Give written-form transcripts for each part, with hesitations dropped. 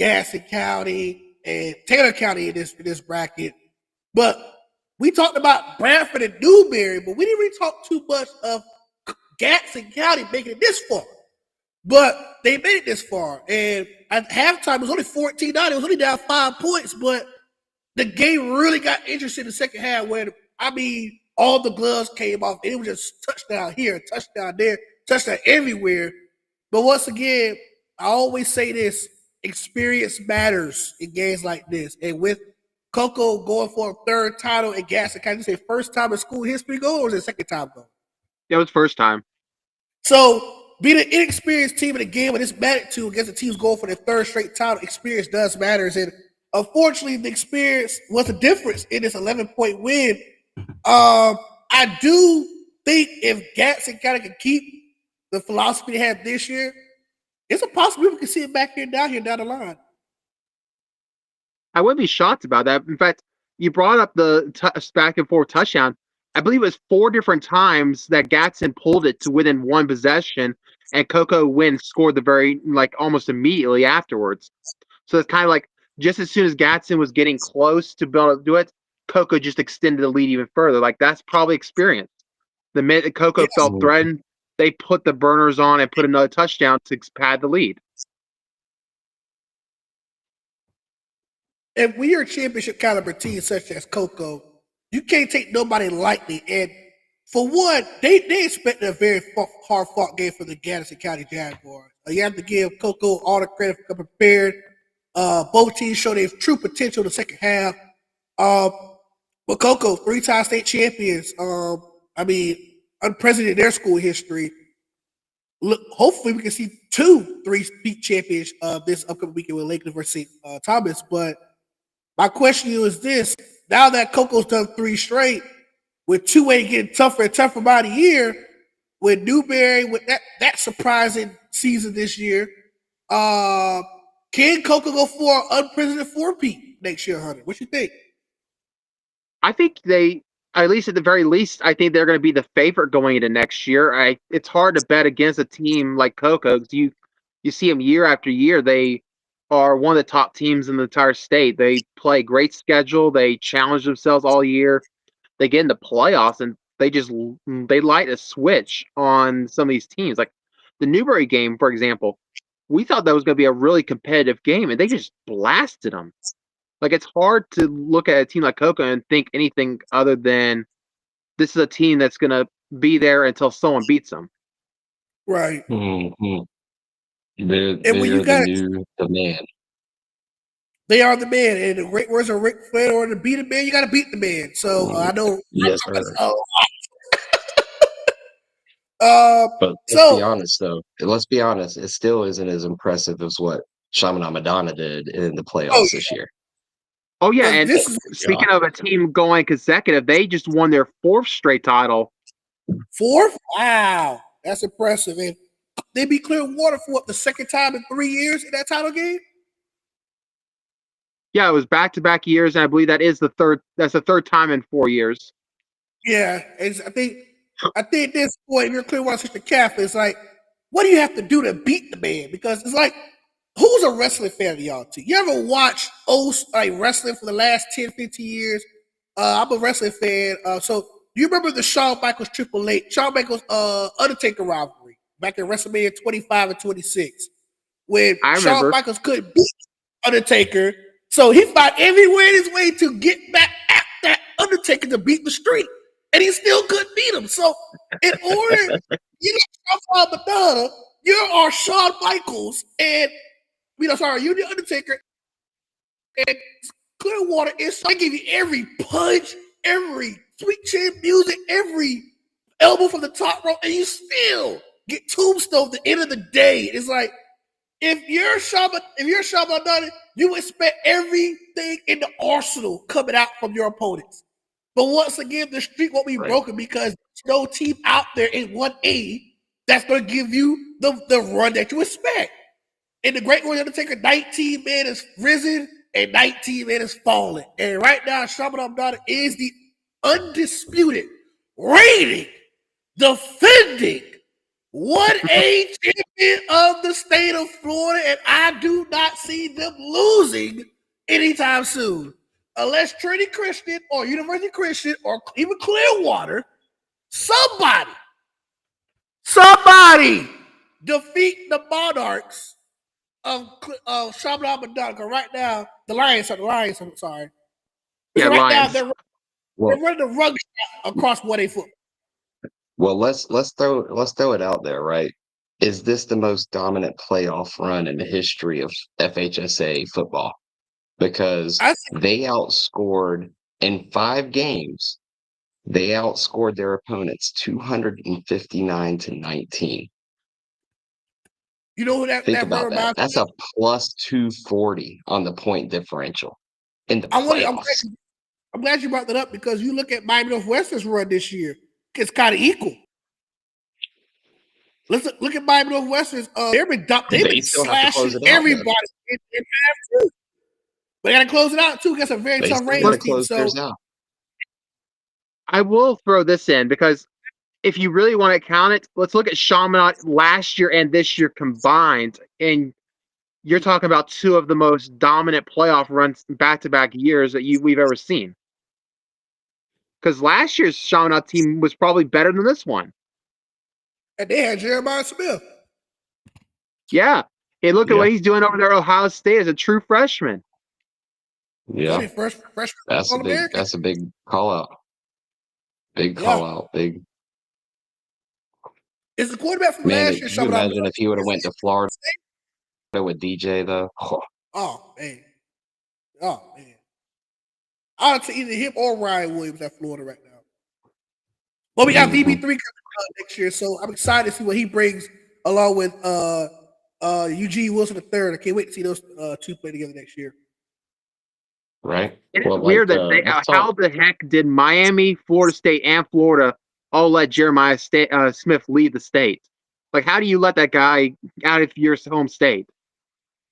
Gaston County and Taylor County in this bracket. But we talked about Bradford and Newberry, but we didn't really talk too much of Gaston County making it this far. But they made it this far. And at halftime, it was only 14-9. It was only down 5 points, but the game really got interesting in the second half when, all the gloves came off. And it was just touchdown here, touchdown there, touchdown everywhere. But once again, I always say this, experience matters in games like this. And with Coco going for a third title in Gaston, can you say first time in school history go, or was it second time go? Yeah, it was first time. So being an inexperienced team in a game with this magnitude against the teams going for their third straight title, experience does matter. And unfortunately, the experience was the difference in this 11-point win. I do think if Gaston kind of can keep the philosophy they had this year, it's a possibility we can see it back here down the line. I wouldn't be shocked about that. In fact, you brought up the back and forth touchdown. I believe it was 4 different times that Gaston pulled it to within one possession, and Coco scored almost immediately afterwards. So it's kind of like just as soon as Gaston was getting close to be able to do it, Coco just extended the lead even further. Like, that's probably experience. The minute that Coco felt threatened, they put the burners on and put another touchdown to pad the lead. If we are a championship caliber team such as Coco, you can't take nobody lightly. And for one, they expect a very hard-fought game for the Gadsden County Jaguars. You have to give Coco all the credit for coming prepared. Both teams showed their true potential in the second half. But Coco, 3-time state champions, unprecedented in their school history. Look, hopefully we can see 2 3-peat champions this upcoming weekend with Lakeland versus Thomas. But my question to you is this: now that Coco's done 3 straight, with 2A getting tougher and tougher by the year, with Newberry with that surprising season this year, can Coco go for an unprecedented 4-peat next year, Hunter? What you think? I think at least at the very least, I think they're going to be the favorite going into next year. It's hard to bet against a team like Coco. You see them year after year. They are one of the top teams in the entire state. They play a great schedule. They challenge themselves all year. They get into playoffs, and they light a switch on some of these teams. Like the Newberry game, for example, we thought that was going to be a really competitive game, and they just blasted them. Like, it's hard to look at a team like Coco and think anything other than this is a team that's going to be there until someone beats them. Right. Mm-hmm. They're the man. They are the man. And the great words of Ric Flair, or to beat a man, you got to beat the man. So I know. Yes, sir. But let's be honest, it still isn't as impressive as what Chaminade Madonna did in the playoffs this year. Oh, yeah, and speaking of a team going consecutive, they just won their 4th straight title. 4th? Wow. That's impressive. And they beat Clearwater for the second time in 3 years in that title game? Yeah, it was back-to-back years, and I believe that's the third time in 4 years. Yeah, I think at this point, if you're Clearwater such a calf, it's like, what do you have to do to beat the man? Because it's like, who's a wrestling fan of y'all too? You ever watch wrestling for the last 10, 15 years? I'm a wrestling fan. So do you remember the Shawn Michaels Triple H, Shawn Michaels Undertaker rivalry back in WrestleMania 25 and 26? When Shawn Michaels couldn't beat Undertaker, so he fought everywhere in his way to get back at that Undertaker to beat the streak. And he still couldn't beat him. So in order, you know, Madonna, you are Shawn Michaels, and you're the Undertaker, and Clearwater is. I give you every punch, every sweet chin music, every elbow from the top rope, and you still get tombstone at the end of the day. It's like, if you're Shawn Madonna, you expect everything in the arsenal coming out from your opponents. But once again, the streak won't be broken because there's no team out there in 1A that's going to give you the run that you expect. And the Great Warrior Undertaker, 19 men is risen and 19 men is fallen. And right now, Shawn Madonna is the undisputed, reigning, defending 1A champion of the state of Florida, and I do not see them losing anytime soon. Unless Trinity Christian or University Christian or even Clearwater, somebody defeat the Monarchs of Chaminade Madonna. Right now, the Lions. I'm sorry. Yeah, right Lions. now, they're running the rug across 1A football. Well, let's throw it out there, right? Is this the most dominant playoff run in the history of FHSA football? Because they outscored in 5 games, they outscored their opponents 259-19. You know who that? Think about that. That's a plus 240 on the point differential in the playoffs. I'm glad you brought that up because you look at Miami Northwestern's run this year; it's kind of equal. Let's look at Miami Northwestern's. They've been slashing everybody in half too. But they got to close it out too against a very tough Rangers team. So I will throw this in because if you really want to count it, let's look at Chaminade last year and this year combined, and you're talking about 2 of the most dominant playoff runs back-to-back years that we've ever seen. Because last year's Chaminade team was probably better than this one. And they had Jeremiah Smith. Yeah. Hey, look at what he's doing over there at Ohio State as a true freshman. Yeah. Freshman that's a big call out. Big call out. Big. Is the quarterback from last year? Can you imagine if he would have went to Florida with DJ though? Oh man. I would say either him or Ryan Williams at Florida right now. But we got VB3 coming out next year, so I'm excited to see what he brings along with Eugene Wilson III. I can't wait to see those 2 play together next year. Right. It's weird that how the heck did Miami, Florida State, and Florida all let Jeremiah Smith lead the state? Like, how do you let that guy out of your home state?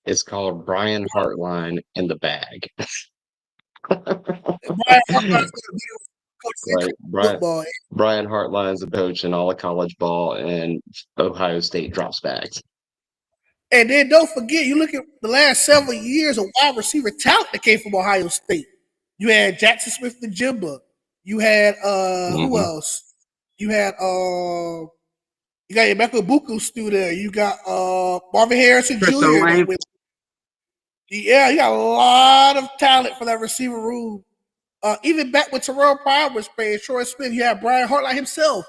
It's called Brian Hartline in the bag. Brian Hartline's a coach in all of college ball, and Ohio State drops bags. And then don't forget, you look at the last several years of wide receiver talent that came from Ohio State. You had Jackson Smith-Njigba. You had who else? You had you got Emeka Buku still there. You got Marvin Harrison Jr. You got a lot of talent for that receiver room. Even back when Terrell Pryor was playing Troy Smith, you had Brian Hartline himself.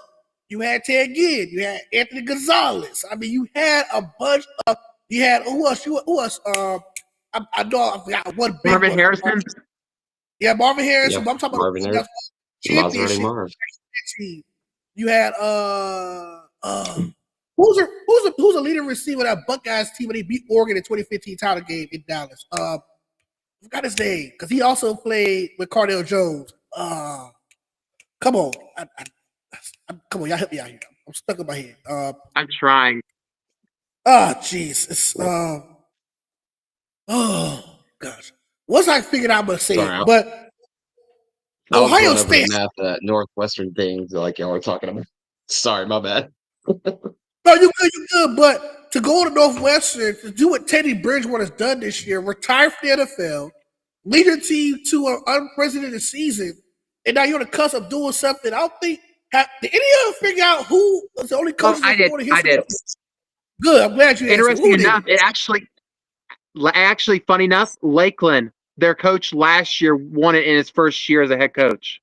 You had Ted Ginn. You had Anthony Gonzalez. I mean, you had a bunch of. You had who else? I know I forgot one big Marvin Harrison. Yeah, Marvin Harrison. Yep. I'm talking Marvin about Harrison. Marv. You had who's a leading receiver of that Buckeyes team when they beat Oregon in 2015 title game in Dallas? I forgot his name because he also played with Cardale Jones. Come on, come on, y'all help me out here. I'm stuck in my head. I'm trying. Jeez, oh gosh. Once I figured out, I'm gonna say it, but Ohio State math that Northwestern things like y'all were talking about. Sorry, my bad. No, you good. But to go to Northwestern to do what Teddy Bridgewater has done this year, retire from the NFL, lead your team to an unprecedented season, and now you're on the cusp of doing something. I don't think. Did any of you figure out who was the only coach in Florida history? I did. Good. I'm glad you. Interesting enough, it actually, funny enough, Lakeland, their coach last year, won it in his first year as a head coach.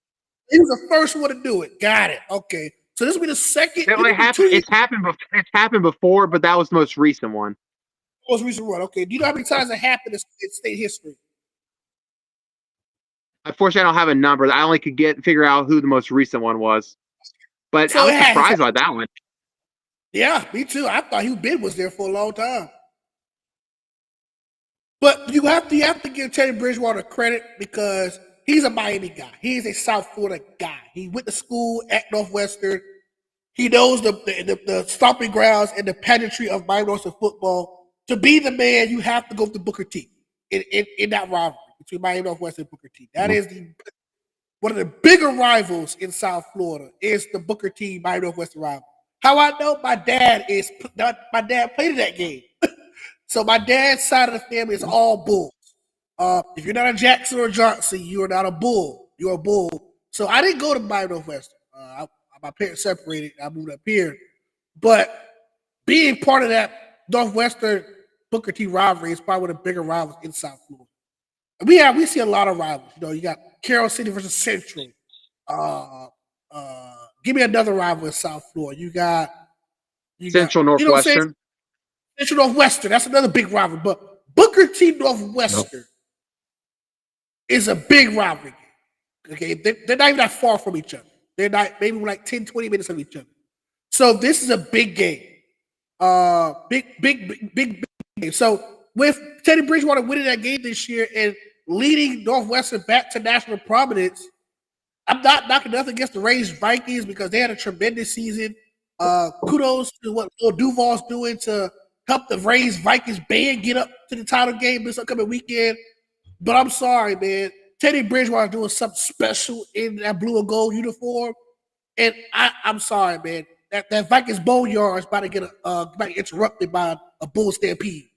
He was the first one to do it. Got it. Okay. So this will be the second. It's happened before, but that was the most recent one. Most recent one. Okay. Do you know how many times it happened in state history? Unfortunately, I don't have a number. I only could figure out who the most recent one was. But so I was surprised by that one. Yeah, me too. I thought Hugh Bid was there for a long time. But you have to give Teddy Bridgewater credit because he's a Miami guy. He's a South Florida guy. He went to school at Northwestern. He knows the stomping grounds and the pageantry of Miami Northwestern football. To be the man, you have to go to Booker T in that rivalry between Miami Northwestern and Booker T. That is one of the bigger rivals in South Florida is the Booker T Miami Northwestern rivalry. How I know? My dad played in that game. So my dad's side of the family is all Bulls. If you're not a Jackson or Johnson, you are not a Bull. You're a Bull. So I didn't go to Miami Northwestern. My parents separated. I moved up here. But being part of that Northwestern Booker T rivalry is probably one of the bigger rivals in South Florida. We see a lot of rivals. You got Carroll City versus Central. Give me another rival in South Florida. You got Central Northwestern. Central Northwestern. That's another big rivalry. But Booker T Northwestern is a big rivalry game. Okay, they're not even that far from each other. They're not maybe like 10, 20 minutes of each other. So this is a big game. Big game. So with Teddy Bridgewater winning that game this year and leading Northwestern back to national prominence, I'm not knocking nothing against the Rays Vikings because they had a tremendous season. Kudos to what Lil Duval's doing to help the Rays Vikings band get up to the title game this upcoming weekend. But I'm sorry, man. Teddy Bridgewater doing something special in that blue and gold uniform. And I'm sorry, man. That Vikings boneyard is about to get interrupted by a bull stampede.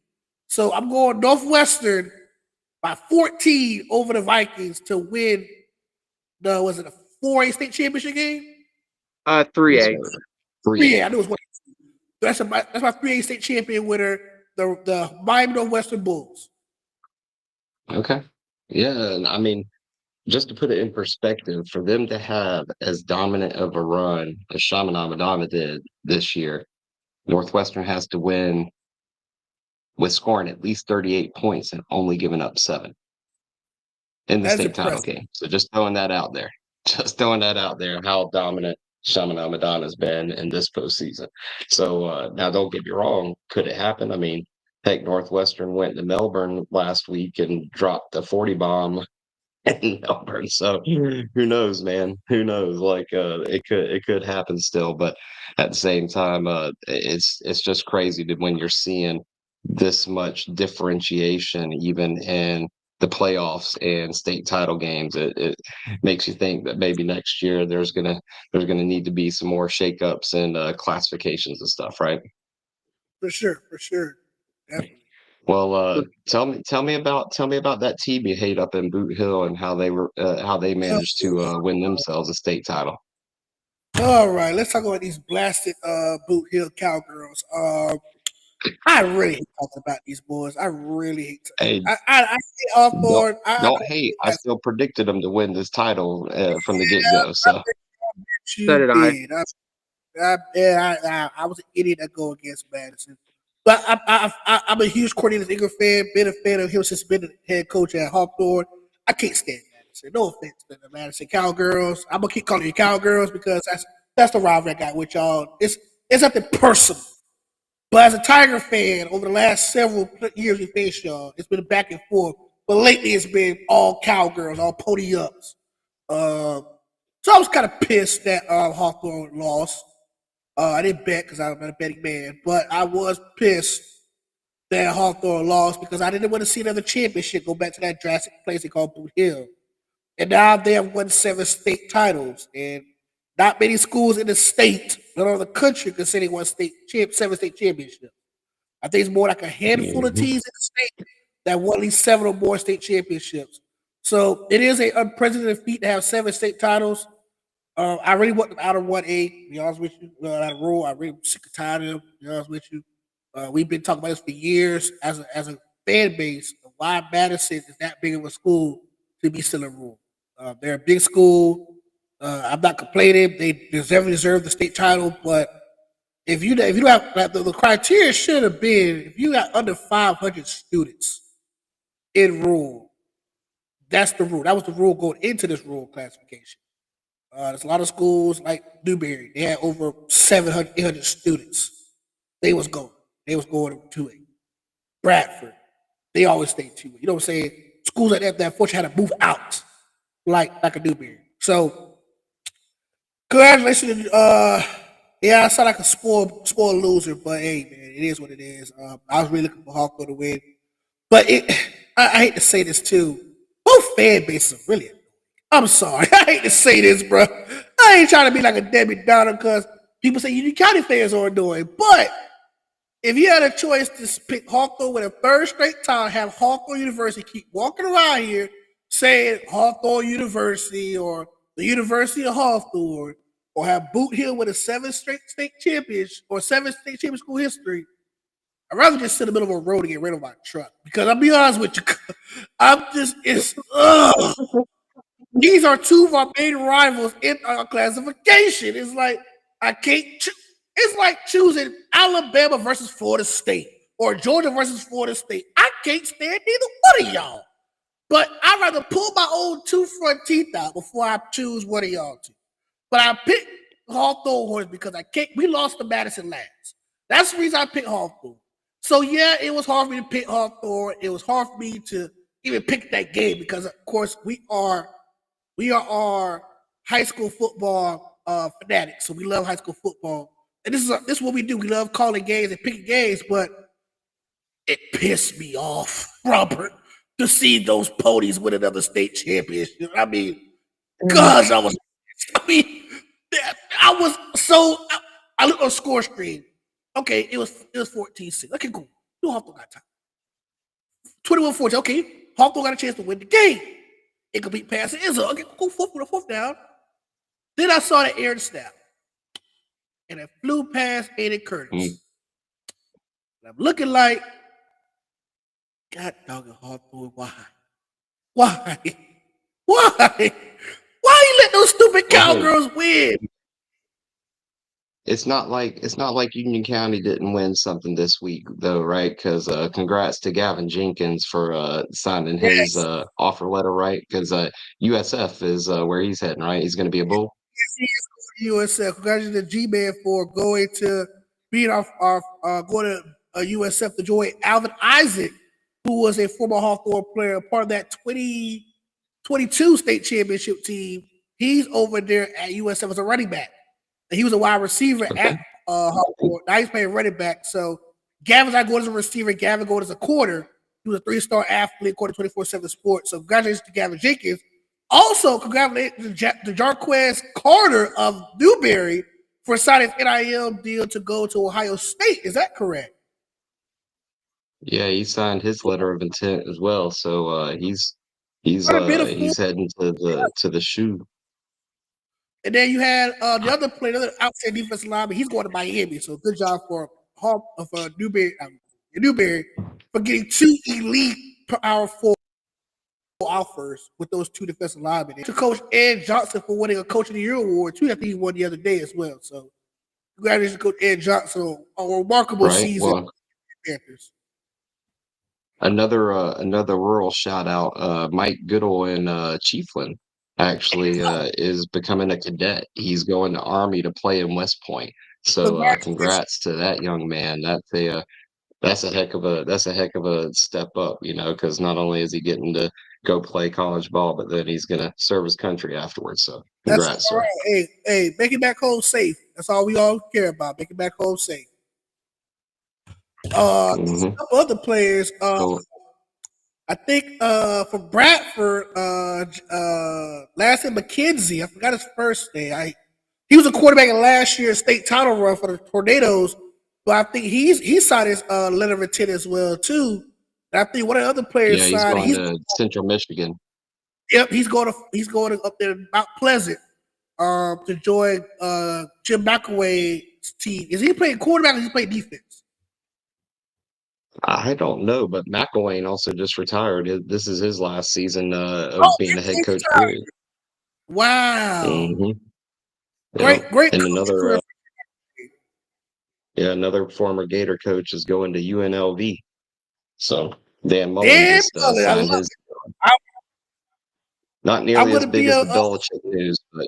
So I'm going Northwestern by 14 over the Vikings to win was it a 4A state championship game? 3A. 3A. I knew it was one. That's my 3A state champion winner, the Miami Northwestern Bulls. Okay. Yeah, I mean, just to put it in perspective, for them to have as dominant of a run as Chaminade Madonna did this year, Northwestern has to win with scoring at least 38 points and only giving up 7 in the state title game. So just throwing that out there. Just throwing that out there, how dominant Chaminade Madonna's been in this postseason. So now don't get me wrong, could it happen? I mean, heck, Northwestern went to Melbourne last week and dropped a 40 bomb in Melbourne. So who knows, man? Who knows? Like it could happen still, but at the same time, it's just crazy that when you're seeing this much differentiation, even in the playoffs and state title games, it makes you think that maybe next year there's gonna need to be some more shakeups and classifications and stuff, right? For sure. Definitely. Well, tell me about that team you hate up in Boot Hill and how they managed to win themselves a state title. All right, let's talk about these blasted Boot Hill Cowgirls. I really hate talking about these boys. I really hate. Hey, I hate Hawthorne. Don't hate. I still predicted them to win this title from the get-go. So did I. I was an idiot that go against Madison. But I'm a huge Cornelius Ingram fan, been a fan of him since been the head coach at Hawthorne. I can't stand Madison. No offense to the Madison Cowgirls. I'm gonna keep calling you Cowgirls because that's the rivalry I got with y'all. It's nothing personal. But as a Tiger fan, over the last several years we faced y'all, it's been back and forth. But lately it's been all Cowgirls, all pony ups. So I was kind of pissed that Hawthorne lost. I didn't bet because I'm not a betting man, but I was pissed that Hawthorne lost because I didn't want to see another championship go back to that drastic place they call Boot Hill. And now they have won 7 state titles, and not many schools in the state, not all the country, can say they won 7 state championships. I think it's more like a handful of teams in the state that won at least 7 or more state championships. So it is an unprecedented feat to have 7 state titles. I really want them out of 1A, to be honest with you. Out of rule, I really sick and tired of them, to be honest with you. We've been talking about this for years as a fan base. Why Madison is that big of a school to be still in rule. They're a big school. I'm not complaining. They deserve the state title, but if you don't have like, the criteria should have been if you got under 500 students in rule, that's the rule. That was the rule going into this rule classification. There's a lot of schools like Newberry. They had over 700, 800 students. They was going to a Bradford. They always stay 2. You know what I'm saying? Schools like that unfortunately had to move out, like a Newberry. So, congratulations. Yeah, I sound like a spoiled loser, but hey, man, it is what it is. I was really looking for Hawthorne to win, but I hate to say this too. Both fan bases are really. I'm sorry. I hate to say this, bro. I ain't trying to be like a Debbie Downer because people say Union County fans are annoying. But if you had a choice to pick Hawthorne with a third straight time, have Hawthorne University keep walking around here saying Hawthorne University or the University of Hawthorne, or have Boot Hill with a 7th straight state championship or 7th state championship school history, I'd rather just sit in the middle of a road and get rid of my truck. Because I'll be honest with you, these are two of our main rivals in our classification. It's like I can't. It's like choosing Alabama versus Florida State or Georgia versus Florida State. I can't stand neither one of y'all. But I'd rather pull my own two front teeth out before I choose one of y'all two. But I picked Hawthorne Hornets because I can't. We lost to Madison last. That's the reason I picked Hawthorne. So yeah, it was hard for me to pick Hawthorne. It was hard for me to even pick that game because, of course, we are high school football fanatics. So we love high school football, and this is what we do. We love calling games and picking games. But it pissed me off, Robert, to see those ponies win another state championship. I mean, gosh, I was so. I looked on the score screen. Okay, it was 14-6. Okay, cool. No, Hawthorne got time. 21-14. Okay, Hawthorne got a chance to win the game. Incomplete pass to Izzo. Okay, cool. Fourth down. Then I saw the air snap, and it flew past Aiden Curtis. And I'm looking like, God doggone Hawthorne, why? Why you let those stupid cowgirls win? It's not like Union County didn't win something this week though, right? Because congrats to Gavin Jenkins for signing his offer letter, right? Because USF is where he's heading, right? He's going to be a Bull. Yes, he is going to USF. Congratulations to G-Man for going to being going to USF to join Alvin Isaac, who was a former Hawthorne player, part of that 2022 state championship team. He's over there at USF as a running back. He was a wide receiver at Hawthorne. Now he's playing running back. So Gavin's not going as a receiver. Gavin going as a quarter. He was a 3-star athlete, according to 24/7 Sports. So congratulations to Gavin Jenkins. Also, congratulations to Jarquez Carter of Newberry for signing his NIL deal to go to Ohio State. Is that correct? Yeah, he signed his letter of intent as well. So he's heading to the shoe. And then you had the other player, another outside defensive lineman. He's going to Miami. So good job for Newberry for getting two elite Power 4 offers with those two defensive linemen. To Coach Ed Johnson for winning a Coach of the Year award too. I think he won the other day as well. So congratulations to Coach Ed Johnson on a remarkable season. Well, another rural shout out. Mike Goodall in Chiefland actually is becoming a cadet. He's going to Army to play in West Point. So congrats to that young man. That's a heck of a step up, because not only is he getting to go play college ball, but then he's gonna serve his country afterwards. So congrats, sir. Right. Hey, make it back home safe. That's all we all care about. Make it back home safe. A couple other players. I think for Bradford, last name McKenzie. I forgot his first name. He was a quarterback in last year's state title run for the Tornadoes, but I think he signed his letter of intent as well too. And I think one of the other players signed. He's going to Central Michigan. Yep, he's going up there to Mount Pleasant to join Jim McElway's team. Is he playing quarterback or is he playing defense? I don't know, but McElwain also just retired. This is his last season of being a head coach. Period. Wow! Mm-hmm. Great. And another former Gator coach is going to UNLV. So Dan Mullen just signed his. Not nearly as big as the Belichick news, but.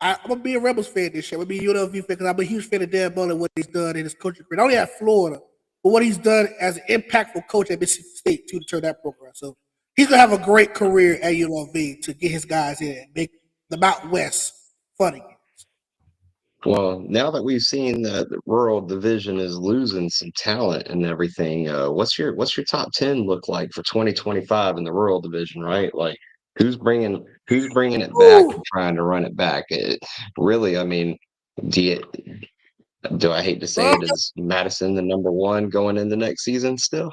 I'm gonna be a Rebels fan this year. I'm gonna be a UNLV fan because I'm a huge fan of Dan Mullen, what he's done in his coaching career. Not only at Florida, but what he's done as an impactful coach at Mississippi State to turn that program. So he's gonna have a great career at UNLV to get his guys in and make the Mountain West fun again. Well, now that we've seen that the rural division is losing some talent and everything, what's your top 10 look like for 2025 in the rural division? Right, like Who's bringing it back Ooh. and trying to run it back? Really, I mean, do I hate to say Well, it, is Madison the number one going into next season still?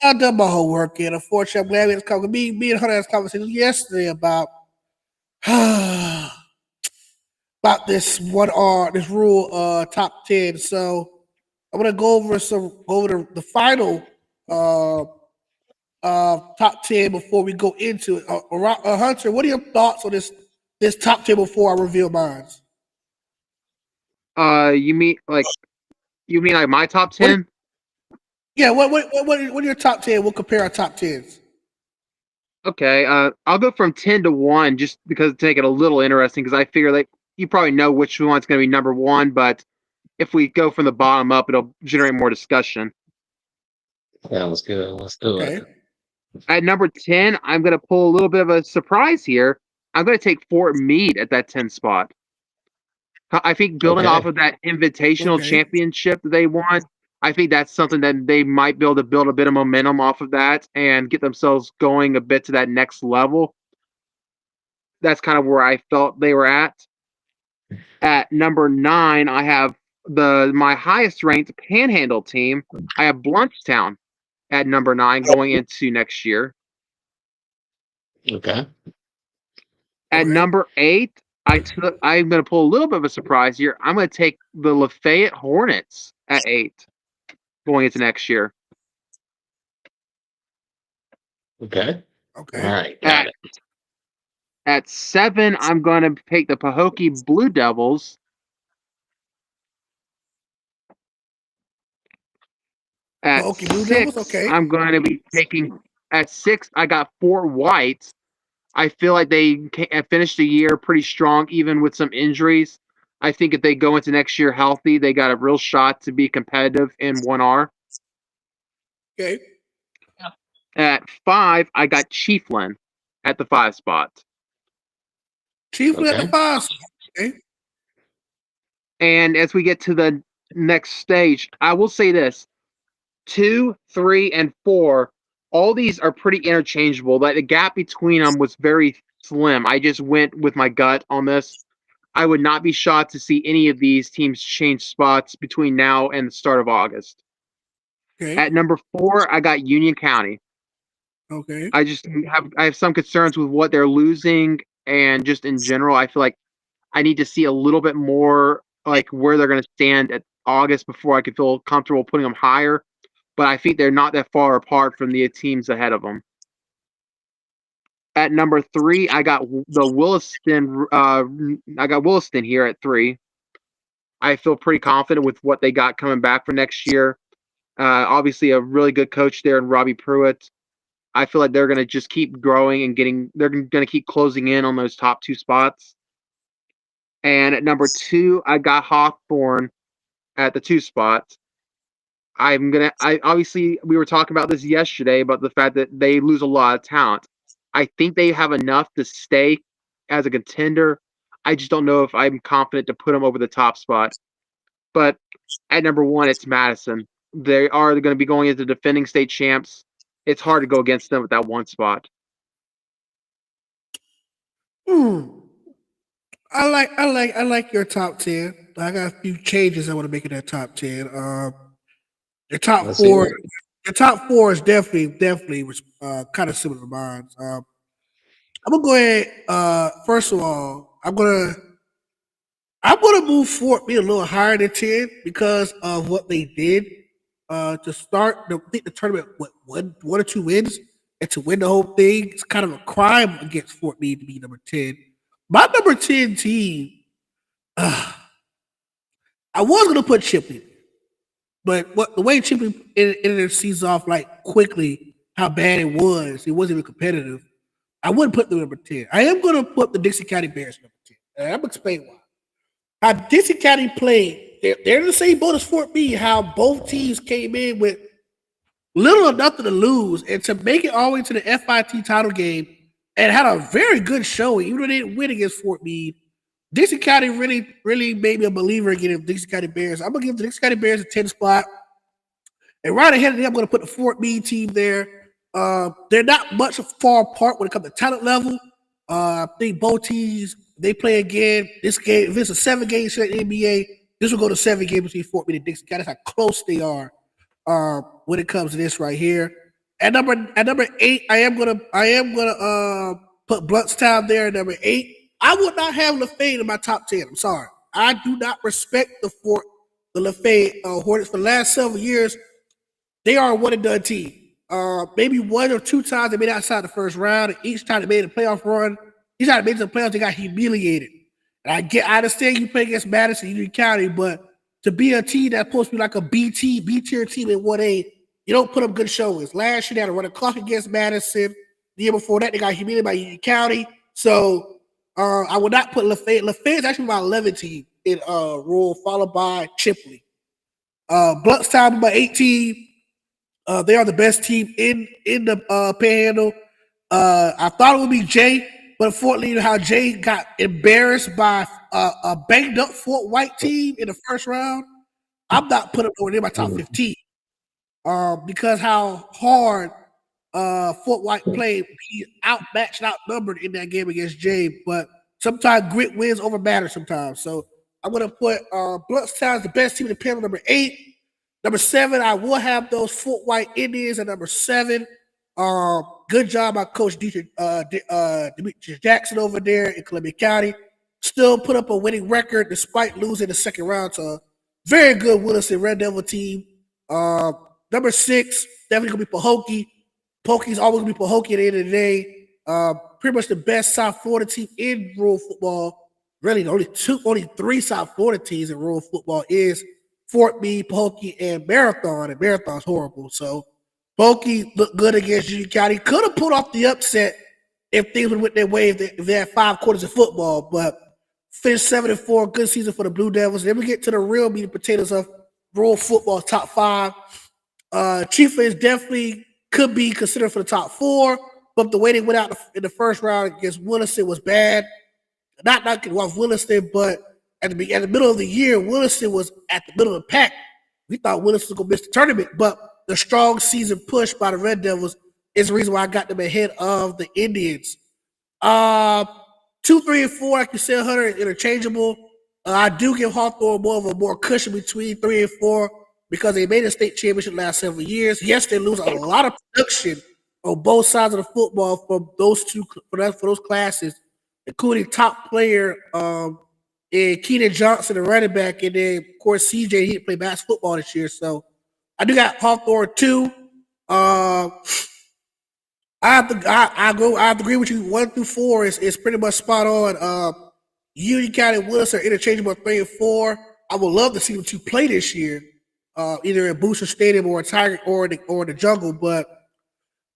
I've done my homework, and unfortunately, I'm glad we had this conversation. Me and Hunter had this conversation yesterday about about this this rule top 10. So I'm gonna go over the final uh top 10 before we go into it. Hunter, what are your thoughts on this top 10 before I reveal mine? You mean like my top What? 10? Yeah, what are your top 10? We'll compare our top 10s. Okay, I'll go from 10 to 1 just because to make it a little interesting because I figure like you probably know which one's going to be number 1, but if we go from the bottom up, it'll generate more discussion. Yeah, let's go. Let's do it. Okay. At number 10, I'm going to pull a little bit of a surprise here. I'm going to take Fort Meade at that 10 spot. I think building off Okay. of that invitational Okay. championship that they won, I think that's something that they might be able to build a bit of momentum off of that and get themselves going a bit to that next level. That's kind of where I felt they were at. At number 9, I have my highest ranked Panhandle team. I have Bluntstown at number 9 going into next year. Okay. At number 8, I'm going to pull a little bit of a surprise here. I'm going to take the Lafayette Hornets at 8 going into next year. Okay. Okay. All right. Got it. At 7, I'm going to take the Pahokee Blue Devils. At Okay, Blue Devils. 6, Okay. I'm going to be taking. At 6, I got Fort White. I feel like they finished the year pretty strong, even with some injuries. I think if they go into next year healthy, they got a real shot to be competitive in 1R. Okay. At 5, I got Chiefland at the 5 spot. Chiefland at the 5 spot. Okay. And as we get to the next stage, I will say this: 2, 3, and 4, all these are pretty interchangeable. Like the gap between them was very slim. I just went with my gut on this. I would not be shocked to see any of these teams change spots between now and the start of August. Okay. At number 4, I got Union County. Okay. I have some concerns with what they're losing, and just in general, I feel like I need to see a little bit more like where they're going to stand at August before I could feel comfortable putting them higher. But I think they're not that far apart from the teams ahead of them. At number 3, I got the Williston. I got Williston here at 3. I feel pretty confident with what they got coming back for next year. Obviously, a really good coach there in Robbie Pruitt. I feel like they're going to just keep growing and they're going to keep closing in on those top 2 spots. And at number 2, I got Hawthorne at the 2 spot. I obviously we were talking about this yesterday about the fact that they lose a lot of talent. I think they have enough to stay as a contender. I just don't know if I'm confident to put them over the top spot. But at number 1, it's Madison. They are going to be going into defending state champs. It's hard to go against them at that 1 spot. I like your top 10. I got a few changes I want to make in that top 10. Your top Let's four, hear it. your top 4 is definitely kind of similar to mine. I'm gonna go ahead. First of all, I'm gonna move Fort Meade a little higher than 10 because of what they did to start the tournament with one or 2 wins and to win the whole thing. It's kind of a crime against Fort Meade to be number 10. My number 10 team, I was gonna put Chipley, but the way Chipley ended their season off like quickly, how bad it wasn't even competitive. I wouldn't put them number 10. I am gonna put the Dixie County Bears number 10. And I'm gonna explain why. How Dixie County played, they're in the same boat as Fort Meade, how both teams came in with little or nothing to lose, and to make it all the way to the FIT title game and had a very good showing, even though they didn't win against Fort Meade. Dixie County really made me a believer again in Dixie County Bears. I'm gonna give the Dixie County Bears a 10 spot. And right ahead of them, I'm gonna put the Fort Meade team there. They're not much far apart when it comes to talent level. I think both teams, they play again. This game, if it's a 7-game set in the NBA, this will go to 7 games between Fort Meade and Dixie County. That's how close they are when it comes to this right here. At number 8, I am gonna put Bluntstown there at number 8. I would not have Lafayette in my top 10. I'm sorry. I do not respect the Lafayette Hornets for the last several years. They are a one and done team. Maybe 1 or 2 times they made it outside the first round. And each time they made a playoff run, each time they made it to the playoffs, they got humiliated. And I understand you play against Madison, Union County, but to be a team that's supposed to be like a B tier team in 1A, you don't put up good showings. Last year they had to run a clock against Madison. The year before that, they got humiliated by Union County. So I would not put Lafayette. Lafayette is actually my 11th team in rural, followed by Chipley. Bluntstown, my 18. They are the best team in the Panhandle. I thought it would be Jay, but unfortunately, you know how Jay got embarrassed by a banged up Fort White team in the first round. I'm not putting them in my top 15 because how hard Fort White played. He outmatched, outnumbered in that game against Jay. But sometimes grit wins over matter sometimes. So I'm going to put Bluntstown as the best team in the panel, number 8. Number 7, I will have those Fort White Indians at number 7. Good job by Coach Demetrius Jackson over there in Columbia County. Still put up a winning record despite losing the second round to a very good Williston Red Devil team. Number 6, definitely going to be Pahokee. Pahokee's always going to be Pahokee at the end of the day. Pretty much the best South Florida team in rural football. Really, only 3 South Florida teams in rural football is Fort Meade, Pahokee, and Marathon. And Marathon's horrible. So Pahokee looked good against Union County. Could have pulled off the upset if things would have went their way if they had 5 quarters of football. But finished 7-4, good season for the Blue Devils. Then we get to the real meat and potatoes of rural football top 5. Chiefs definitely could be considered for the top 4, but the way they went out in the first round against Williston was bad. Not getting off Williston, but at the middle of the year, Williston was at the middle of the pack. We thought Williston was going to miss the tournament, but the strong season push by the Red Devils is the reason why I got them ahead of the Indians. 2, 3, and 4, like you said, Hunter, interchangeable. I do give Hawthorne more cushion between 3 and 4 because they made a state championship last several years. Yes, they lose a lot of production on both sides of the football for those classes, including top player in Keenan Johnson, the running back, and then of course CJ. He didn't play basketball this year, so I do got Hawthorne 2. I have to agree with you. 1 through 4 is pretty much spot on. Union County and Willis are interchangeable 3 and 4. I would love to see them 2 play this year, either at Booster Stadium or Tiger or the Jungle. But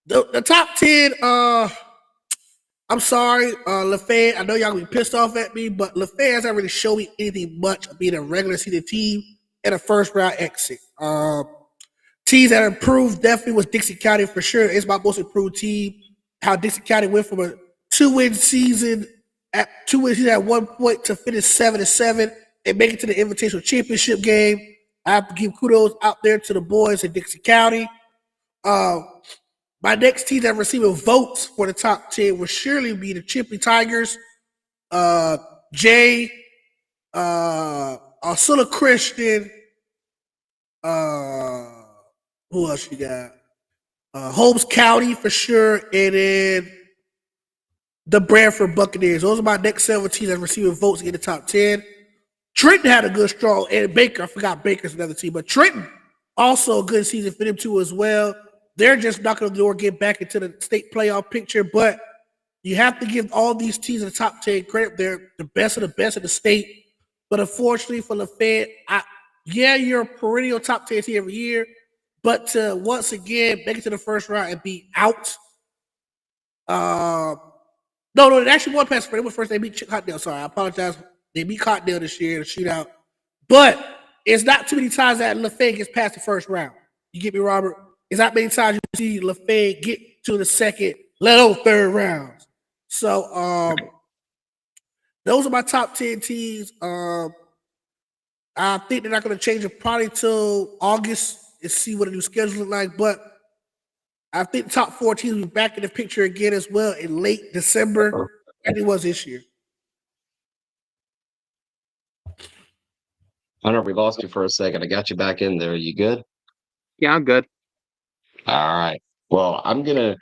the top 10, I'm sorry, Lafayette. I know y'all gonna be pissed off at me, but Lafayette hasn't really shown me anything much of being a regular season team and a first round exit. Teams that improved definitely was Dixie County for sure. It's my most improved team. How Dixie County went from a 2-win season at 1 point to finish 7-7 and make it to the Invitational Championship game. I have to give kudos out there to the boys in Dixie County. My next team that receiving votes for the top 10 will surely be the Chipley Tigers. Jay, Ursula Christian, who else you got? Holmes County for sure, and then the Branford Buccaneers. Those are my next 7 teams that are receiving votes in the top 10. Trenton had a good strong, and Baker, I forgot Baker's another team, but Trenton also a good season for them too as well. They're just knocking on the door, get back into the state playoff picture, but you have to give all these teams in the top 10 credit. They're the best of the state. But unfortunately for Lafayette, you're a perennial top 10 team every year, but to once again make it to the first round and be out. No, they actually won past for them. First, they beat Cottondale. Sorry, I apologize. They beat Cottondale this year in a shootout. But it's not too many times that Lafayette gets past the first round. You get me, Robert? It's not many times you see Lafayette get to the second, let alone third rounds. So those are my top 10 teams. I think they're not going to change it probably till August and see what a new schedule looks like. But I think the top 4 teams will be back in the picture again as well in late December, as it was this year. I know we lost you for a second. I got you back in there. You good? Yeah, I'm good. All right. Well, I'm gonna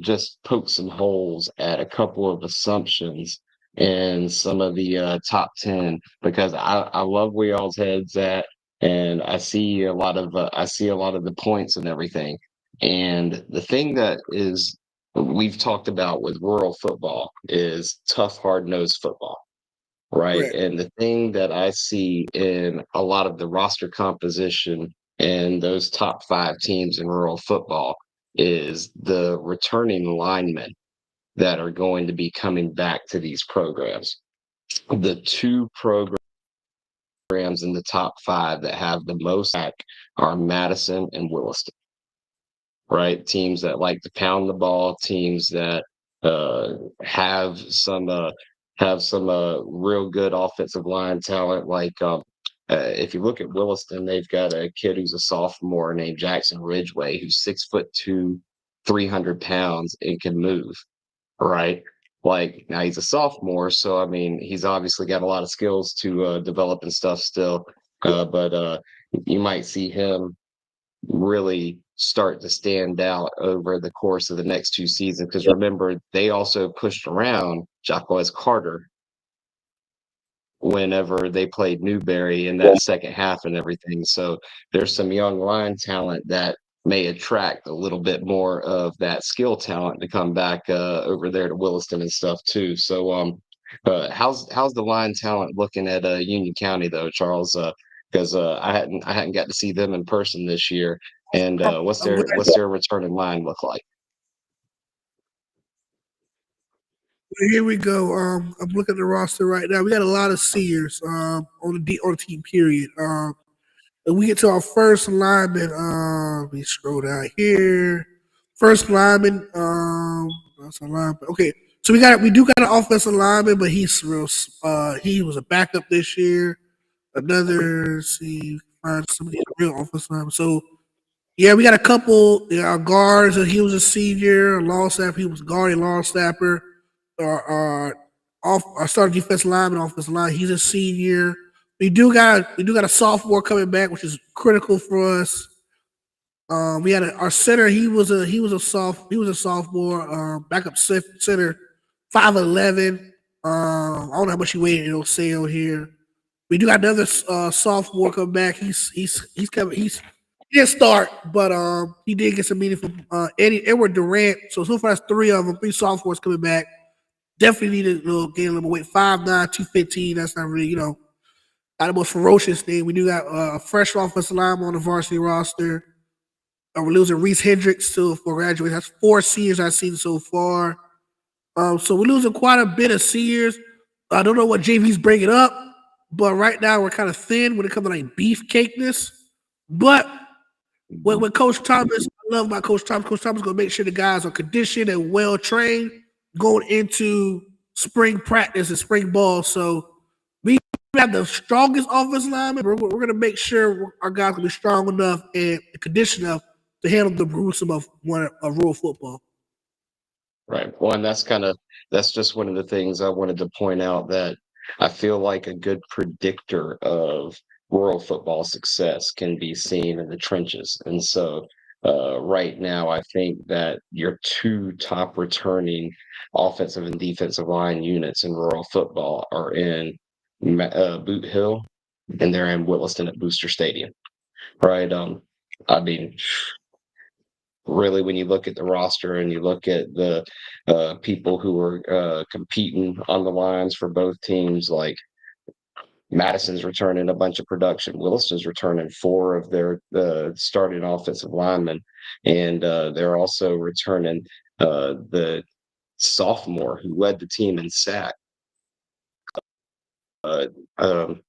just poke some holes at a couple of assumptions in some of the top 10 because I love where y'all's heads at, and I see a lot of the points and everything. And the thing that is we've talked about with rural football is tough, hard-nosed football. Right. Correct. And the thing that I see in a lot of the roster composition and those top 5 teams in rural football is the returning linemen that are going to be coming back to these programs. The 2 programs in the top 5 that have the most back are Madison and Williston, right? Teams that like to pound the ball, teams that uh, have some uh, real good offensive line talent. If you look at Williston, they've got a kid who's a sophomore named Jackson Ridgway, who's 6'2", 300 pounds, and can move. Right. Like now he's a sophomore, so I mean he's obviously got a lot of skills to develop and stuff still. But you might see him really start to stand out over the course of the next 2 seasons. Because remember, they also pushed around Jacques Carter whenever they played Newberry in that second half and everything. So there's some young line talent that may attract a little bit more of that skill talent to come back over there to Williston and stuff too. So how's the line talent looking at Union County though, Charles? Because I hadn't got to see them in person this year. And what's I'm glad their return in line look like? Here we go. I'm looking at the roster right now. We got a lot of seniors on the team. Period. And we get to our first lineman. Let me scroll down here. First lineman. That's a lineman. Okay, so we do got an offensive lineman, but he's real. He was a backup this year. Another. Let's see, find some of these real offensive linemen. So yeah, we got a couple. Our guards. He was a senior. A long snapper. He was guarding long snapper. Our starting defense lineman, offensive line. He's a senior. We do got a sophomore coming back, which is critical for us. We had our center. He was a sophomore. Backup center, 5'11". I don't know how much he weighed. It'll say on here. We do got another sophomore come back. He's coming. He didn't start, but he did get some meaningful. Edward Durant. So far, that's 3 of them. 3 sophomores coming back. Definitely need to gain a little weight. 5'9", 215. That's not really not the most ferocious thing. We do got a fresh offensive lineman on the varsity roster. We're losing Reese Hendricks for graduation. That's 4 seniors I've seen so far. So we're losing quite a bit of seniors. I don't know what JV's bringing up, but right now we're kind of thin when it comes to like beefcakeness. But with Coach Thomas, I love about Coach Thomas. Coach Thomas is going to make sure the guys are conditioned and well trained going into spring practice and spring ball. So we have the strongest offensive lineman. We're going to make sure our guys will be strong enough and conditioned enough to handle the gruesome of rural football. Right. Well, and that's just one of the things I wanted to point out that I feel like a good predictor of rural football success can be seen in the trenches. And so right now, I think that your 2 top returning offensive and defensive line units in rural football are in Boot Hill and they're in Williston at Booster Stadium. Right. I mean, really, when you look at the roster and you look at the people who are competing on the lines for both teams, like Madison's returning a bunch of production, Williston's returning 4 of their starting offensive linemen, and they're also returning the sophomore who led the team in sack. Uh, um,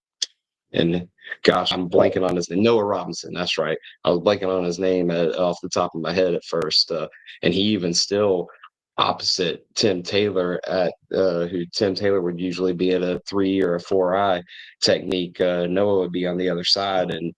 and gosh, I'm blanking on his name. Noah Robinson. That's right. I was blanking on his name off the top of my head at first. And he even still opposite Tim Taylor at who Tim Taylor would usually be at a 3 or a 4 eye technique. Noah would be on the other side, and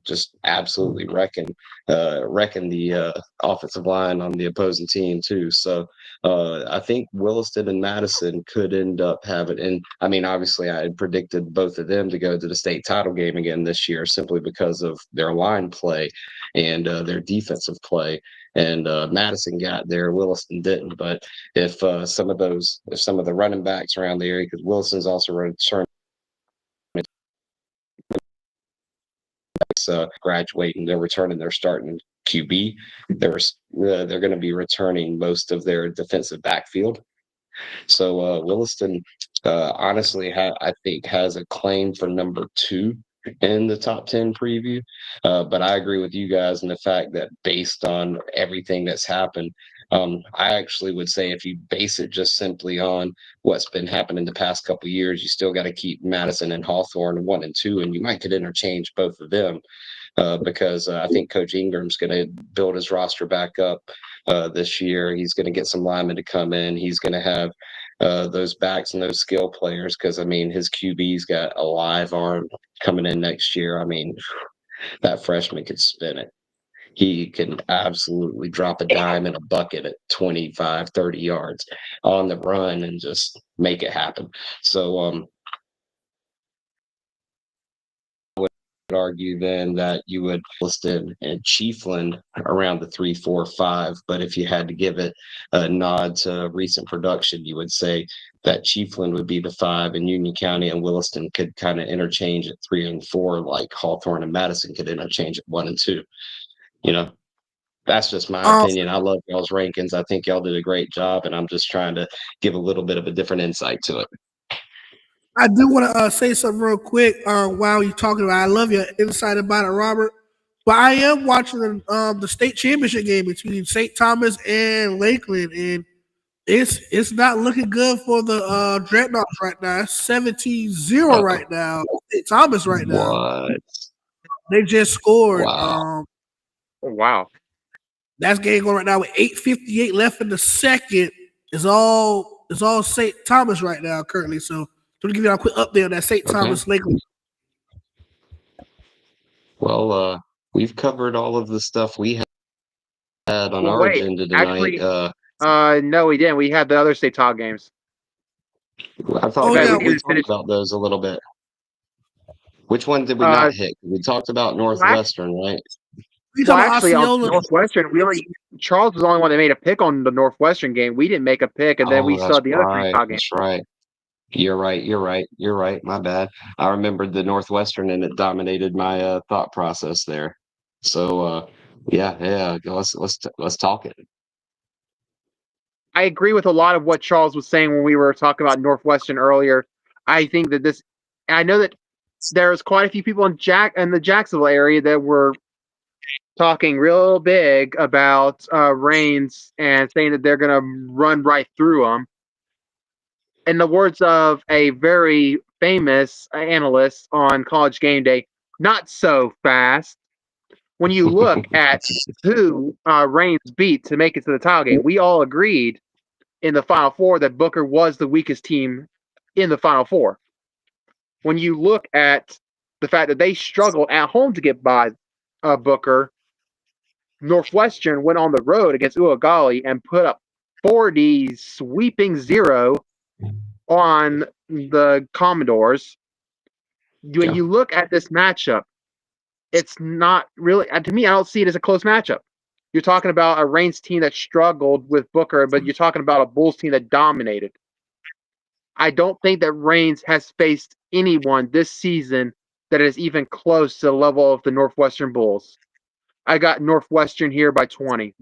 just absolutely wrecking the offensive line on the opposing team too. So I think Williston and Madison could end up having, and I mean, obviously, I had predicted both of them to go to the state title game again this year simply because of their line play and their defensive play. And Madison got there, Williston didn't. But if some of the running backs around the area, because Williston's also returned graduating, they're returning their starting QB. They're going to be returning most of their defensive backfield. So Williston, honestly, I think has a claim for number 2 in the top 10 preview. But I agree with you guys in the fact that based on everything that's happened, I actually would say if you base it just simply on what's been happening the past couple of years, you still got to keep Madison and Hawthorne 1 and 2, and you might could interchange both of them. Because I think Coach Ingram's going to build his roster back up this year. He's going to get some linemen to come in. He's going to have those backs and those skill players because, I mean, his QB's got a live arm coming in next year. I mean, that freshman could spin it. He can absolutely drop a dime in a bucket at 25, 30 yards on the run and just make it happen. So, argue then that you would Williston and Chiefland around the 3, 4, 5. But if you had to give it a nod to recent production, you would say that Chiefland would be the 5, and Union County and Williston could kind of interchange at 3 and 4, like Hawthorne and Madison could interchange at 1 and 2. That's just my opinion. I love y'all's rankings. I think y'all did a great job, and I'm just trying to give a little bit of a different insight to it. I do want to say something real quick while you're talking about it. I love your insight about it, Robert. But I am watching the state championship game between St. Thomas and Lakeland, and it's not looking good for the Dreadnoughts right now. It's 17-0 right now. St. Thomas right now. What? They just scored. Wow. Wow. That's game going right now with 8:58 left in the second. It's all St. Thomas right now currently. So to give you a quick update on that St. Thomas Lakeland. Well, we've covered all of the stuff we had on our agenda tonight. Actually, no, we didn't. We had the other state title games. I thought we talked about those a little bit. Which one did we not hit? We talked about Northwestern, right? Well, actually, on Northwestern, Charles was the only one that made a pick on the Northwestern game. We didn't make a pick, and then we saw the other three games. That's right. You're right. My bad. I remembered the Northwestern, and it dominated my thought process there. So, yeah. Let's talk it. I agree with a lot of what Charles was saying when we were talking about Northwestern earlier. I think that I know that there's quite a few people in the Jacksonville area that were talking real big about Reigns and saying that they're going to run right through them. In the words of a very famous analyst on College Game Day, not so fast. When you look at who Reigns beat to make it to the title game, we all agreed in the Final Four that Booker was the weakest team in the Final Four. When you look at the fact that they struggled at home to get by Booker, Northwestern went on the road against Uagali and put up 40 sweeping 0 on the Commodores. When you look at this matchup, it's not really, to me, I don't see it as a close matchup. You're talking about a Reigns team that struggled with Booker, but you're talking about a Bulls team that dominated. I don't think that Reigns has faced anyone this season that is even close to the level of the Northwestern Bulls. I got Northwestern here by 20.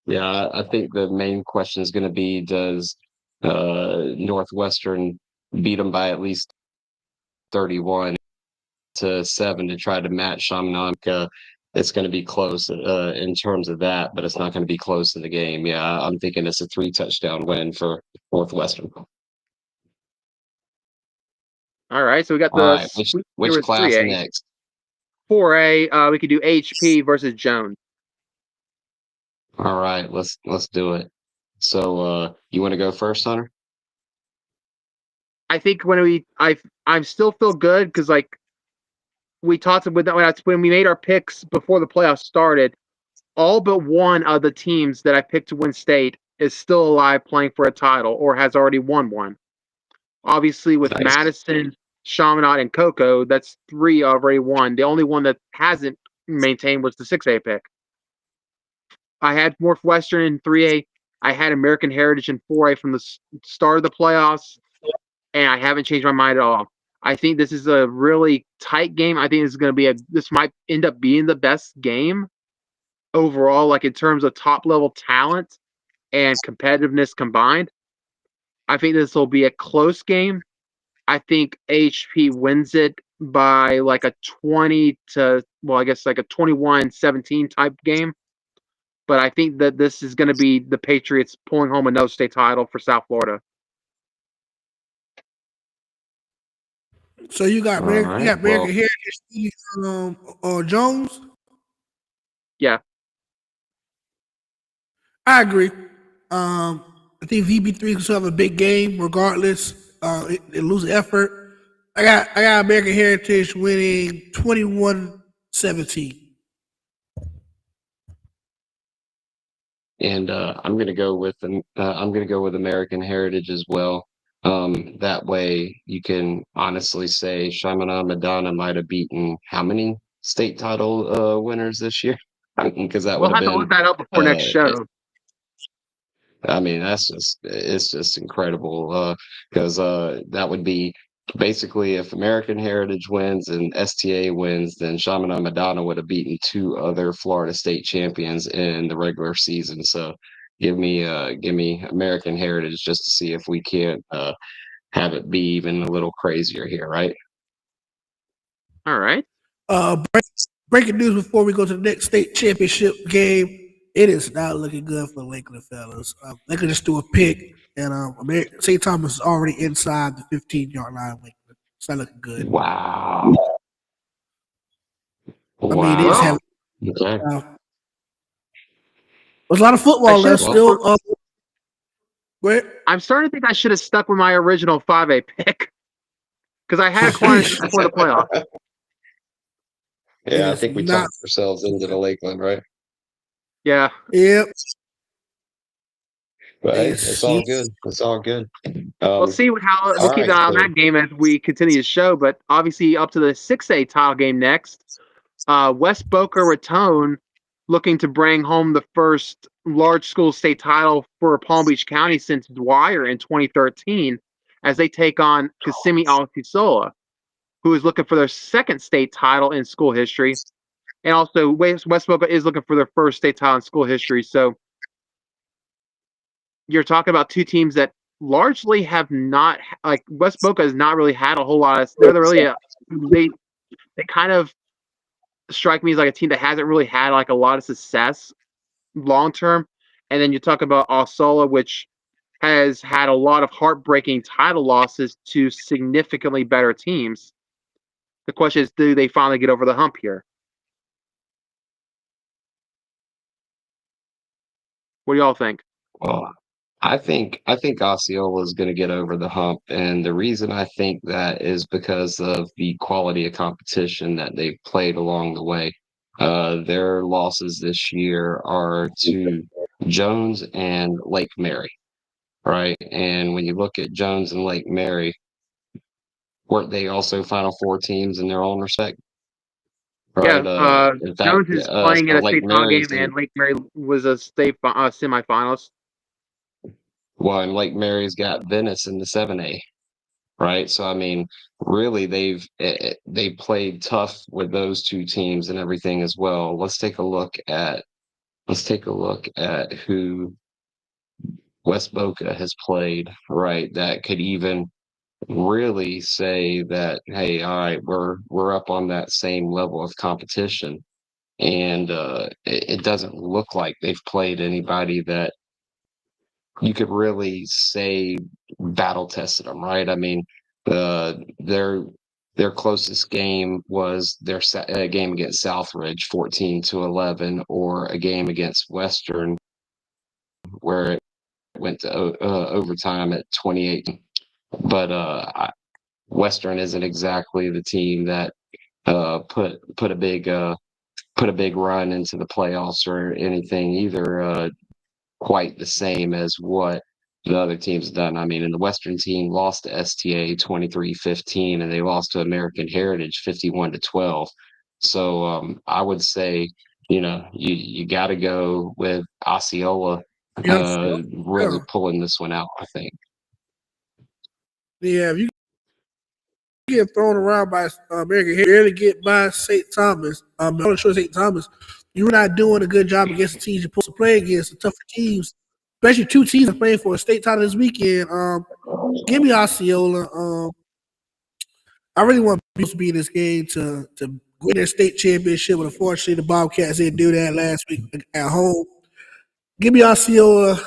Yeah, I think the main question is going to be, does Northwestern beat them by at least 31-7 to try to match Chaminade? It's going to be close in terms of that, but it's not going to be close in the game. Yeah, I'm thinking it's a 3-touchdown win for Northwestern. All right, so we got which class 3A. next? 4A, we could do HP versus Jones. All right, let's do it. So you want to go first, Hunter? I think I still feel good because like we talked with when we made our picks before the playoffs started, all but one of the teams that I picked to win state is still alive playing for a title or has already won one. Obviously, with Nice. Madison, Chaminade, and Coco, that's 3 already won. The only one that hasn't maintained was the 6A pick. I had Northwestern in 3A. I had American Heritage in 4A from the start of the playoffs, and I haven't changed my mind at all. I think this is a really tight game. I think this might end up being the best game overall, like in terms of top level talent and competitiveness combined. I think this will be a close game. I think HP wins it by like a 20 to, well, I guess like a 21-17 type game. But I think that this is going to be the Patriots pulling home another state title for South Florida. So you got All American Heritage, Steve, Jones. Yeah. I agree. I think VB3 can still have a big game regardless. It lose effort. I got American Heritage winning 21-17. And I'm gonna go with American Heritage as well. That way you can honestly say Chaminade Madonna might have beaten how many state title winners this year? Because that would We'll have have to been look that up before next show. I mean, it's just incredible because that would be basically if American Heritage wins and STA wins, then Chaminade Madonna would have beaten 2 other Florida State champions in the regular season. So give me American Heritage just to see if we can't have it be even a little crazier here, right? All right. Breaking news before we go to the next state championship game. It is not looking good for Lakeland, fellas. Lakeland just threw a pick, and St. Thomas is already inside the 15-yard line. Lakeland. It's not looking good. Wow. I mean, they just have. Okay. There's a lot of football left still. I'm starting to think I should have stuck with my original 5A pick because I had Aquinas before the playoff. Yeah, I think we talked ourselves into the Lakeland, right? Yeah. Yep. But hey, it's all good. It's all good. We'll see we'll keep an eye on that game as we continue the show. But obviously, up to the 6A title game next. West Boca Raton looking to bring home the first large school state title for Palm Beach County since Dwyer in 2013, as they take on Kissimmee Altisola, who is looking for their second state title in school history. And also, West Boca is looking for their first state title in school history. So you're talking about 2 teams that largely have not, like West Boca has not really had a whole lot of. They kind of strike me as like a team that hasn't really had like a lot of success long term. And then you talk about Osola, which has had a lot of heartbreaking title losses to significantly better teams. The question is, do they finally get over the hump here? What do y'all think? Well, I think Osceola is going to get over the hump, and the reason I think that is because of the quality of competition that they've played along the way. Their losses this year are to Jones and Lake Mary, right? And when you look at Jones and Lake Mary, weren't they also Final Four teams in their own respect? Right. In fact, Jones is playing in a Lake state title Mary's game, and Lake Mary was a state semifinalist. Well, and Lake Mary's got Venice in the 7A, right? So I mean, really, they played tough with those 2 teams and everything as well. Let's take a look at who West Boca has played, right? That could even really say that, hey, all right, we're up on that same level of competition, and it doesn't look like they've played anybody that you could really say battle tested them, right? I mean, their closest game was their game against Southridge, 14-11, or a game against Western, where it went to overtime at 28. but Western isn't exactly the team that put a big run into the playoffs or anything either. Quite the same as what the other teams done. I mean, and the Western team lost to STA 23-15, and they lost to American Heritage 51-12. So I would say, you got to go with Osceola Yeah, sure. really pulling this one out, I think. Yeah, if you get thrown around by American Heritage, barely get by St. Thomas, I'm not sure St. Thomas, you're not doing a good job against the teams you're supposed to play against, the tougher teams, especially two teams are playing for a state title this weekend. Give me Osceola. I really want Bills to be in this game to win their state championship, but unfortunately the Bobcats didn't do that last week at home. Give me Osceola.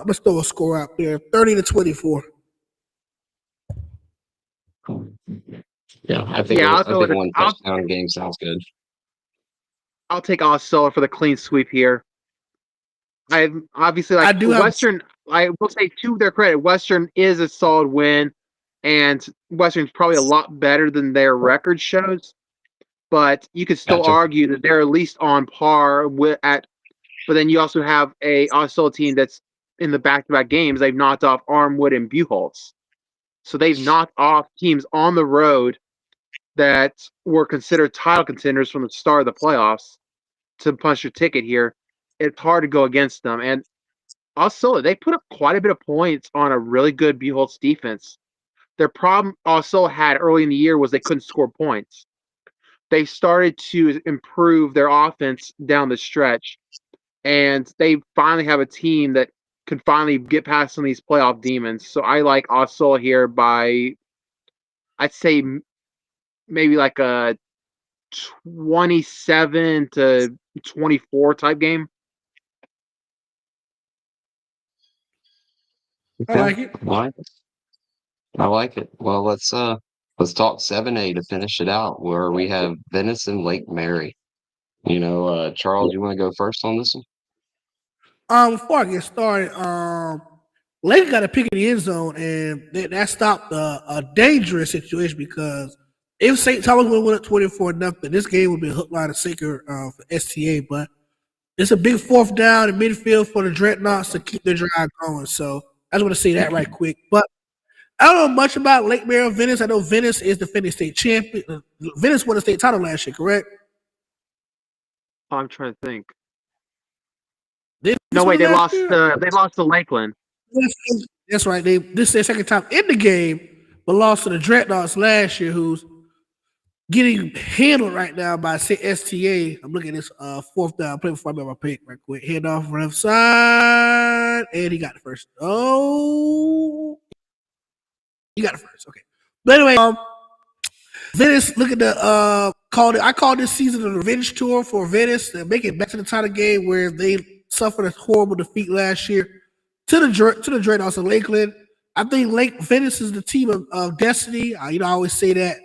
Let's throw a score out there: 30-24. Yeah, I think Yeah, one touchdown game sounds good. I'll take Osceola for the clean sweep here. I obviously like Western. I will say to their credit, Western is a solid win, and Western's probably a lot better than their record shows. But you could still argue that they're at least on par with at. But then you also have a Osceola team that's in the back-to-back games. They've knocked off Armwood and Buchholz, so they've knocked off teams on the road that were considered title contenders from the start of the playoffs to punch your ticket here. It's hard to go against them. And also, they put up quite a bit of points on a really good Buchholz defense. Their problem also had early in the year was they couldn't score points. They started to improve their offense down the stretch, and they finally have a team that can finally get past some of these playoff demons. So I like Osceola here by, I'd say maybe like a 27-24 type game. I like it. I like it. Well, let's talk 7A to finish it out, where we have Venice and Lake Mary. Charles, you want to go first on this one? Before I get started, Lake got a pick in the end zone, and that stopped a dangerous situation because if St. Thomas would have won at 24-0, this game would be a hook, line, and sinker for STA. But it's a big fourth down in midfield for the Dreadnoughts to keep their drive going. So I just want to say that right quick. But I don't know much about Lake Mary and Venice. I know Venice is defending state champion. Venice won the state title last year, correct? I'm trying to think. They lost to Lakeland. That's right. This is their second time in the game, but lost to the Dreadnoughts last year, who's getting handled right now by STA. I'm looking at this fourth down play before I make my pick right quick. Hand off left side, and he got the first. Oh, he got the first. Okay, but anyway, Venice. Look at the I called this season the revenge tour for Venice to make it back to the title game where they suffered a horrible defeat last year to the Dreadnoughts in Lakeland. I think Venice is the team of destiny. I always say that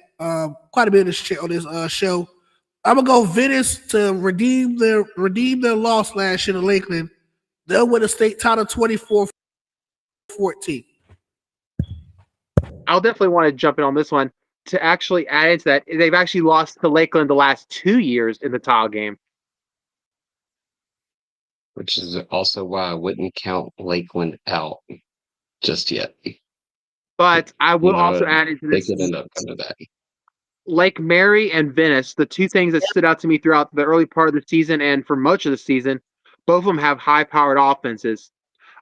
quite a bit on this show. I'm gonna go Venice to redeem their loss last year to Lakeland. They'll win the state title 24-14. I'll definitely want to jump in on this one to actually add into that. They've actually lost to Lakeland the last 2 years in the title game. Which is also why I wouldn't count Lakeland out just yet. But I will also add into this. They could end up under that. Lake Mary and Venice, the two things that stood out to me throughout the early part of the season and for much of the season, both of them have high-powered offenses.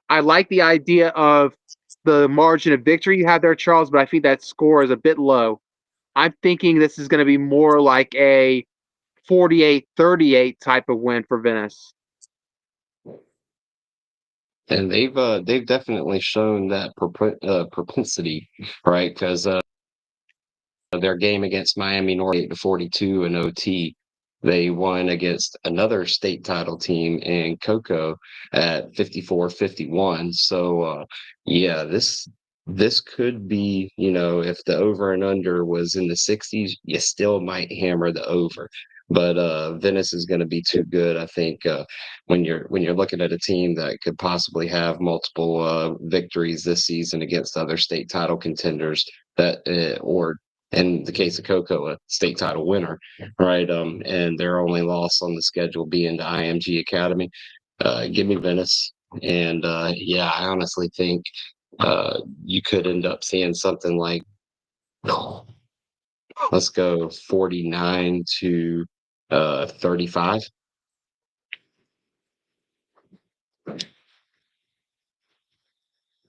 I like the idea of the margin of victory you have there, Charles, but I think that score is a bit low. I'm thinking this is going to be more like a 48-38 type of win for Venice. And they've definitely shown that propensity, right? Because their game against Miami North 8-42 in OT, they won against another state title team in Cocoa at 54-51. So yeah, this could be, if the over and under was in the 60s, you still might hammer the over. but Venice is going to be too good. I think when you're looking at a team that could possibly have multiple victories this season against other state title contenders, or in the case of Coco, a state title winner, right? And their only loss on the schedule being the IMG Academy. Give me Venice, and yeah, I honestly think you could end up seeing something like, let's go 49 to 35.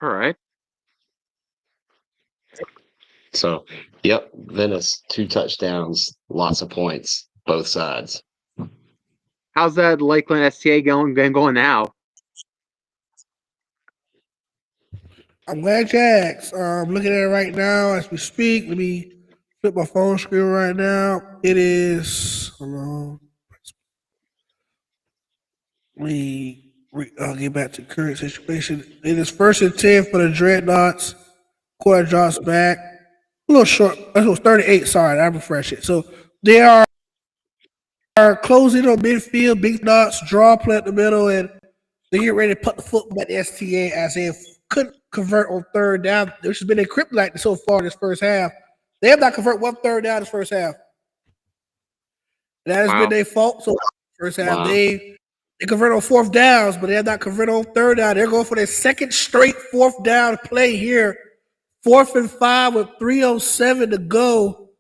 All right. So, yep, Venice, 2 touchdowns, lots of points, both sides. How's that Lakeland STA going now? I'm glad you asked. I'm looking at it right now as we speak. Let me flip my phone screen right now. It is. Hold on. I'll get back to current situation. It is 1st and 10 for the Dreadnoughts. Quarter drops back. A little short. It was 38. Sorry, I refreshed it. So they are closing on midfield. Big knots, draw play in the middle, and they get ready to put the football at the STA as they couldn't convert on 3rd down, which has been a kryptonite so far this first half. They have not converted 1 3rd down this first half. That has been their fault. So first half, they convert on 4th downs, but they have not converted on 3rd down. They're going for their 2nd straight 4th down play here. 4th and 5 with 3:07 to go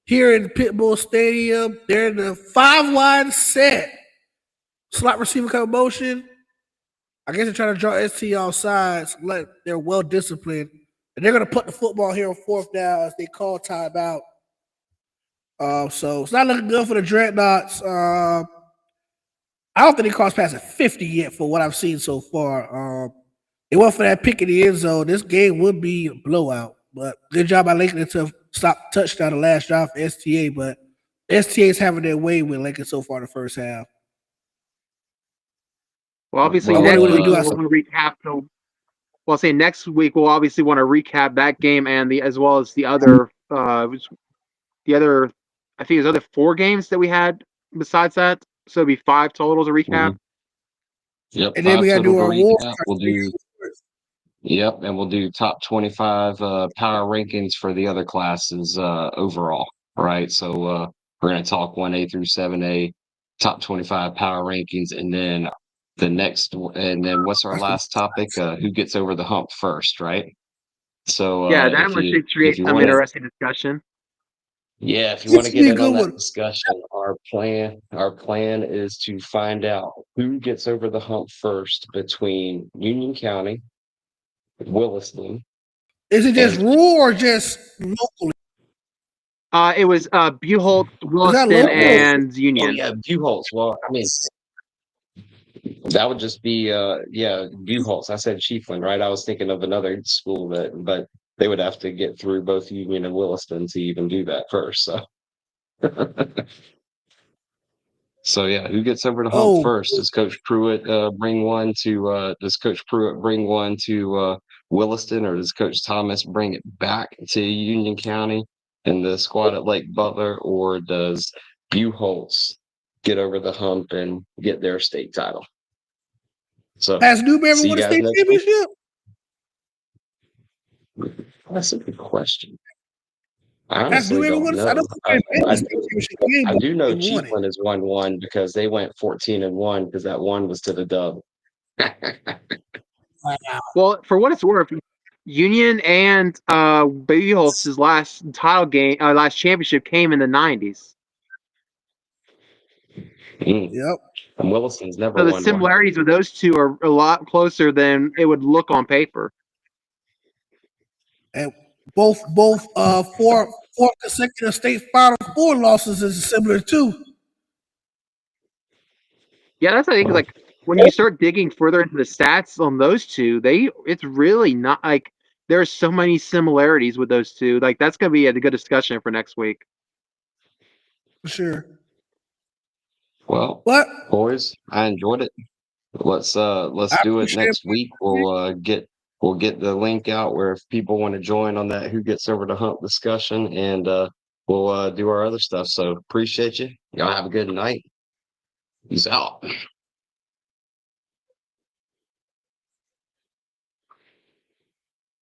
here in Pitbull Stadium. They're in the 5-wide set. Slot receiver come motion. I guess they're trying to draw ST off sides. They're well disciplined. And they're going to put the football here on 4th down as they call timeout. So it's not looking good for the Dreadnoughts. I don't think they crossed past 50 yet for what I've seen so far. It went for that pick in the end zone. This game would be a blowout. But good job by Lincoln to stop touchdown the last drive for STA. But STA is having their way with Lincoln so far in the first half. Well, obviously, next week we'll recap. Well, say next week we'll obviously want to recap that game and as well as the other. I think there's other 4 games that we had besides that. So it'll be 5 total to recap. Mm-hmm. Yep. And then we got to do our awards. Yep, and we'll do top 25 power rankings for the other classes overall, right? So we're going to talk 1A through 7A, top 25 power rankings, and then what's our last topic? Who gets over the hump first, right? So yeah, that one should create some interesting discussion. Yeah, if you want to get in on that discussion, our plan is to find out who gets over the hump first between Union County, Williston. Is it just rural or just locally? It was Buchholz, Williston, and Union. Oh yeah, Buchholz. Well, I mean, that would just be Buchholz. I said Chiefland, right? I was thinking of another school but they would have to get through both Union and Williston to even do that first. So, so yeah, who gets over the hump first? Does Coach Pruitt bring one to? Does Coach Pruitt bring one to Williston, or does Coach Thomas bring it back to Union County and the squad at Lake Butler, or does Buchholz get over the hump and get their state title? So, has Newberry won a state championship? That's a good question. I honestly don't know. I do know Chiefland has won one because they went 14-1 because that one was to the dub. Well, for what it's worth, Union and Buchholz's last title game, last championship came in the 90s. Yep. And Williston's never won. So the similarities with those two are a lot closer than it would look on paper. And both four consecutive state Final Four losses is similar too. Yeah, that's I think like when you start digging further into the stats on those two, it's really not like there's so many similarities with those two. Like that's gonna be a good discussion for next week. For sure. Well, boys, I enjoyed it. Let's do it next week. We'll get the link out where if people want to join on that who gets over the hump discussion, and we'll do our other stuff. So appreciate you. Y'all have a good night. Peace out.